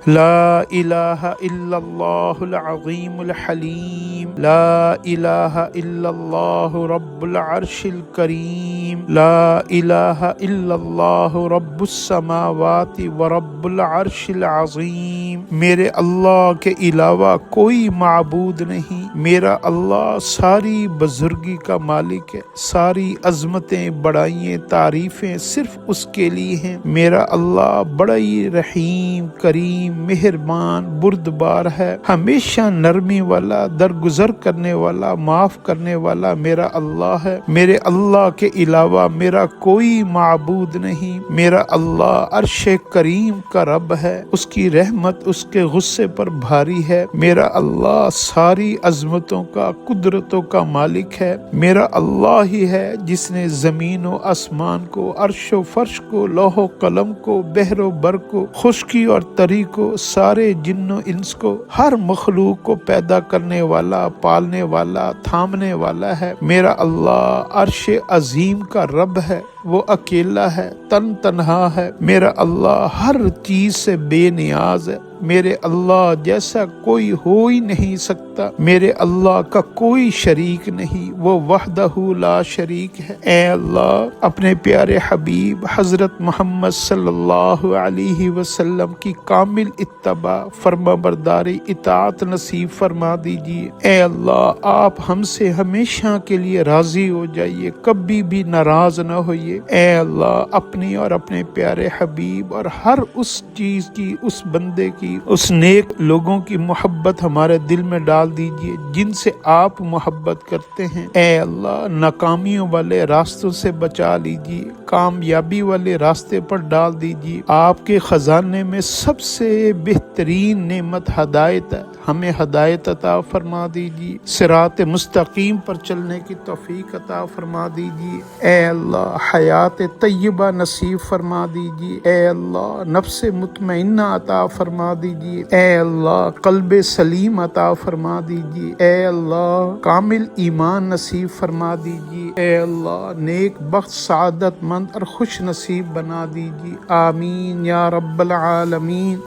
لا الہ الا اللہ العظیم الحلیم، لا الہ الا اللہ رب العرش الکریم، لا الہ الا اللہ رب السماوات ورب العرش العظیم۔ میرے اللہ کے علاوہ کوئی معبود نہیں، میرا اللہ ساری بزرگی کا مالک ہے، ساری عظمتیں، بڑائییں، تعریفیں صرف اس کے لیے ہیں۔ میرا اللہ بڑا ہی رحیم، کریم، مہربان، بردبار ہے، ہمیشہ نرمی والا، درگزر کرنے والا، معاف کرنے والا میرا اللہ ہے۔ میرے اللہ کے علاوہ میرا کوئی معبود نہیں۔ میرا اللہ عرش کریم کا رب ہے، اس کی رحمت اس کے غصے پر بھاری ہے۔ میرا اللہ ساری عظمتوں کا، قدرتوں کا مالک ہے۔ میرا اللہ ہی ہے جس نے زمین و آسمان کو، عرش و فرش کو، لوح و قلم کو، بحر و بر کو، خشکی اور تری کو، سارے جن و انس کو، ہر مخلوق کو پیدا کرنے والا، پالنے والا، تھامنے والا ہے۔ میرا اللہ عرش عظیم کا رب ہے، وہ اکیلا ہے، تنہا ہے۔ میرا اللہ ہر چیز سے بے نیاز ہے، میرے اللہ جیسا کوئی ہو ہی نہیں سکتا۔ میرے اللہ کا کوئی شریک نہیں، وہ وحدہ لا شریک ہے۔ اے اللہ اپنے پیارے حبیب حضرت محمد صلی اللہ علیہ وسلم کی کامل اتباع، فرما برداری، اطاعت نصیب فرما دیجیے۔ اے اللہ آپ ہم سے ہمیشہ کے لیے راضی ہو جائیے، کبھی بھی ناراض نہ ہوئیے۔ اے اللہ اپنی اور اپنے پیارے حبیب اور ہر اس چیز کی، اس بندے کی، اس نیک لوگوں کی محبت ہمارے دل میں ڈال دیجیے جن سے آپ محبت کرتے ہیں۔ اے اللہ ناکامیوں والے راستوں سے بچا لیجیے، کامیابی والے راستے پر ڈال دیجیے۔ آپ کے خزانے میں سب سے بہترین نعمت ہدایت ہے، ہمیں ہدایت عطا فرما دیجیے، صراط مستقیم پر چلنے کی توفیق عطا فرما دیجیے۔ اے اللہ حیات طیبہ نصیب فرما دیجیے۔ اے اللہ نفس مطمئنہ عطا فرما دیجیے۔ اے اللہ قلب سلیم عطا فرما دیجیے۔ اے اللہ کامل ایمان نصیب فرما دیجیے۔ اے اللہ نیک بخت، سعادت مند اور خوش نصیب بنا دیجیے۔ آمین یا رب العالمین۔